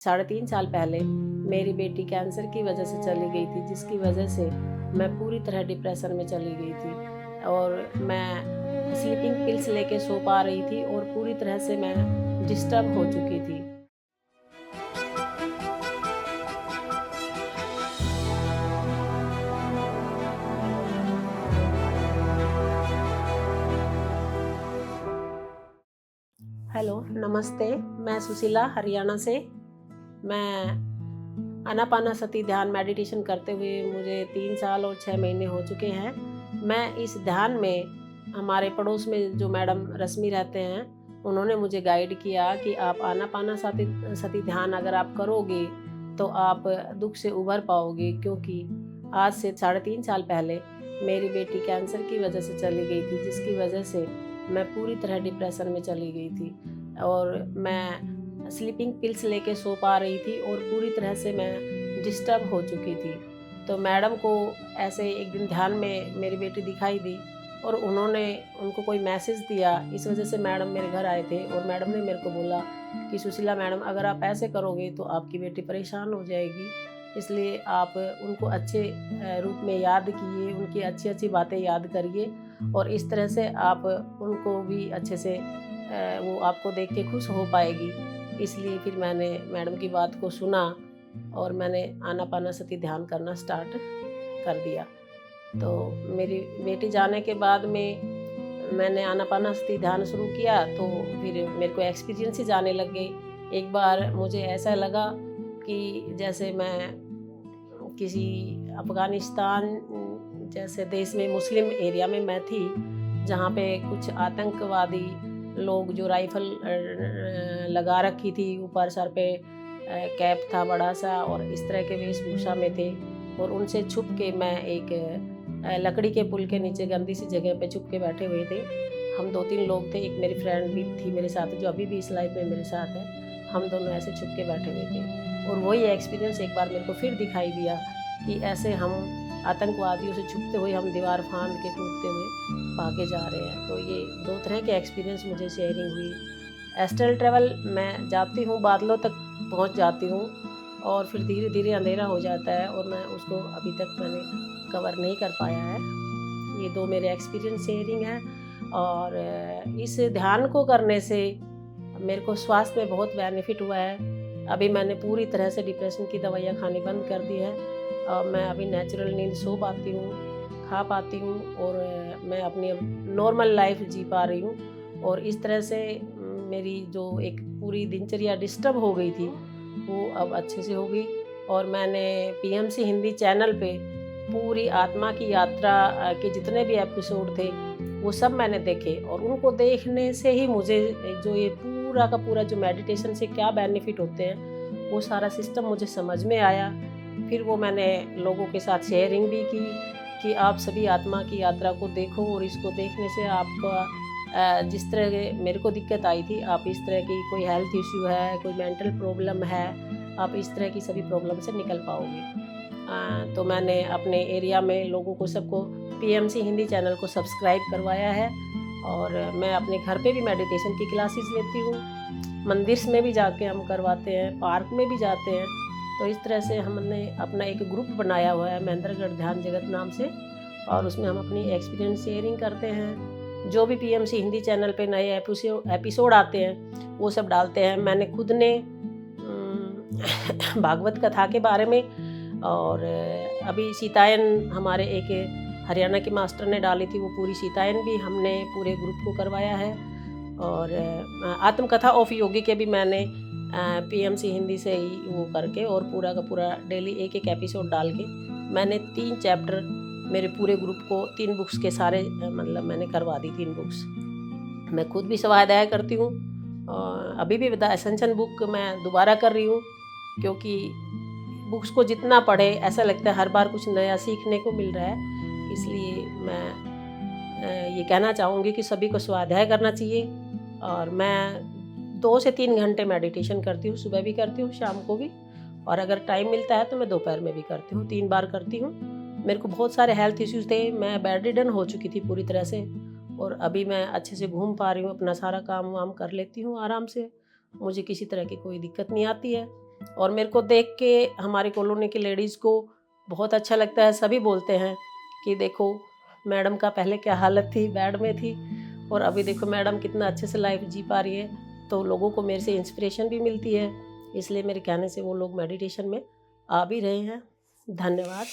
3.5 साल पहले मेरी बेटी कैंसर की वजह से चली गई थी, जिसकी वजह से मैं पूरी तरह डिप्रेशन में चली गई थी और मैं स्लीपिंग पिल्स लेके सो पा रही थी और पूरी तरह से मैं डिस्टर्ब हो चुकी थी। हेलो, नमस्ते। मैं सुशीला हरियाणा से। मैं आनापानासती ध्यान मेडिटेशन करते हुए मुझे 3 साल और 6 महीने हो चुके हैं। मैं इस ध्यान में हमारे पड़ोस में जो मैडम रश्मि रहते हैं, उन्होंने मुझे गाइड किया कि आप आनापानासती ध्यान अगर आप करोगे तो आप दुःख से उभर पाओगे, क्योंकि आज से 3.5 साल पहले मेरी बेटी कैंसर की वजह से चली गई थी, जिसकी वजह से मैं पूरी तरह डिप्रेशन में चली गई थी और मैं स्लीपिंग पिल्स लेके सो पा रही थी और पूरी तरह से मैं डिस्टर्ब हो चुकी थी। तो मैडम को ऐसे एक दिन ध्यान में मेरी बेटी दिखाई दी और उनको कोई मैसेज दिया। इस वजह से मैडम मेरे घर आए थे और मैडम ने मेरे को बोला कि सुशीला मैडम, अगर आप ऐसे करोगे तो आपकी बेटी परेशान हो जाएगी, इसलिए आप उनको अच्छे रूप में याद कीजिए, उनकी अच्छी-अच्छी बातें याद करिए और इस तरह से आप उनको भी अच्छे से वो आपको देख के खुश हो पाएगी। इसलिए फिर मैंने मैडम की बात को सुना और मैंने आनापानासती ध्यान करना स्टार्ट कर दिया। तो मेरी बेटी जाने के बाद में मैंने आनापानासती ध्यान शुरू किया, तो फिर मेरे को एक्सपीरियंसेस आने लग गए। एक बार मुझे ऐसा लगा कि जैसे मैं किसी अफ़गानिस्तान जैसे देश में मुस्लिम एरिया में मैं थी, जहाँ पे कुछ आतंकवादी लोग जो राइफ़ल लगा रखी थी, ऊपर सर पे कैप था बड़ा-सा और इस तरह के वेशभूषा में थे और उनसे छुप के मैं एक लकड़ी के पुल के नीचे गंदी सी जगह पे छुप के बैठे हुए थे। हम 2-3 लोग थे, एक मेरी फ्रेंड भी थी मेरे साथ, जो अभी भी इस लाइफ़ में मेरे साथ है। हम दोनों ऐसे छुप के बैठे हुए थे और वही एक्सपीरियंस एक बार मेरे को फिर दिखाई दिया कि ऐसे हम आतंकवादियों से छुपते हुए हम दीवार फांद के कूदते हुए भागे जा रहे हैं। तो ये 2 तरह के एक्सपीरियंस मुझे शेयरिंग हुई। एस्ट्रल ट्रैवल मैं जाती हूँ, बादलों तक पहुँच जाती हूँ और फिर धीरे-धीरे अंधेरा हो जाता है और मैं उसको अभी तक मैंने कवर नहीं कर पाया है। ये 2 मेरे एक्सपीरियंस शेयरिंग हैं और इस ध्यान को करने से मेरे को स्वास्थ्य में बहुत बेनिफिट हुआ है। अभी मैंने पूरी तरह से डिप्रेशन की दवाइयाँ खानी बंद कर दी है और मैं अभी नेचुरल नींद सो पाती हूँ, खा पाती हूँ और मैं अपनी नॉर्मल लाइफ जी पा रही हूँ और इस तरह से मेरी जो एक पूरी दिनचर्या डिस्टर्ब हो गई थी, वो अब अच्छे से हो गई और मैंने पीएमसी हिंदी चैनल पे पूरी आत्मा की यात्रा के जितने भी एपिसोड थे, वो सब मैंने देखे और उनको देखने से ही मुझे जो ये पूरा का पूरा जो मेडिटेशन से क्या बेनिफिट होते हैं, वो सारा सिस्टम मुझे समझ में आया। फिर वो मैंने लोगों के साथ शेयरिंग भी की कि आप सभी आत्मा की यात्रा को देखो और इसको देखने से आपका जिस तरह के मेरे को दिक्कत आई थी, आप इस तरह की कोई हेल्थ इश्यू है, कोई मेंटल प्रॉब्लम है, आप इस तरह की सभी प्रॉब्लम से निकल पाओगे। तो मैंने अपने एरिया में लोगों को सबको पीएमसी हिंदी चैनल को सब्सक्राइब करवाया है और मैं अपने घर पे भी मेडिटेशन की क्लासेस लेती हूँ। मंदिर में भी जाके हम करवाते हैं, पार्क में भी जाते हैं। तो इस तरह से हमने अपना एक ग्रुप बनाया हुआ है महेंद्रगढ़ ध्यान जगत नाम से और उसमें हम अपनी एक्सपीरियंस शेयरिंग करते हैं। जो भी पीएमसी हिंदी चैनल पे नए एपिसोड आते हैं, वो सब डालते हैं। मैंने खुद ने भागवत कथा के बारे में और अभी सीतायन हमारे एक हरियाणा के मास्टर ने डाली थी, वो पूरी सीतायन भी हमने पूरे ग्रुप को करवाया है और आत्मकथा ऑफ योगी के भी मैंने पीएमसी हिंदी से ही वो करके और पूरा का पूरा डेली एक एपिसोड डाल के मैंने 3 चैप्टर मेरे पूरे ग्रुप को 3 बुक्स के सारे मतलब मैंने करवा दी 3 बुक्स। मैं खुद भी स्वाध्याय करती हूँ और अभी भी द एसेंशियल बुक मैं दोबारा कर रही हूँ, क्योंकि बुक्स को जितना पढ़े ऐसा लगता है हर बार कुछ नया सीखने को मिल रहा है। इसलिए मैं ये कहना चाहूँगी कि सभी को स्वाध्याय करना चाहिए और मैं 2 से 3 घंटे मेडिटेशन करती हूँ, सुबह भी करती हूँ, शाम को भी और अगर टाइम मिलता है तो मैं दोपहर में भी करती हूँ, 3 बार करती हूँ। मेरे को बहुत सारे हेल्थ इश्यूज़ थे, मैं बेड रिडन हो चुकी थी पूरी तरह से और अभी मैं अच्छे से घूम पा रही हूँ, अपना सारा काम वाम कर लेती हूँ आराम से। मुझे किसी तरह की कोई दिक्कत नहीं आती है। और मेरे को देख के हमारे कॉलोनी की लेडीज़ को बहुत अच्छा लगता है। सभी बोलते हैं कि देखो मैडम का पहले क्या हालत थी, बेड में थी, और अभी देखो मैडम कितना अच्छे से लाइफ जी पा रही है। तो लोगों को मेरे से इंस्पिरेशन भी मिलती है, इसलिए मेरे कहने से वो लोग मेडिटेशन में आ भी रहे हैं। धन्यवाद।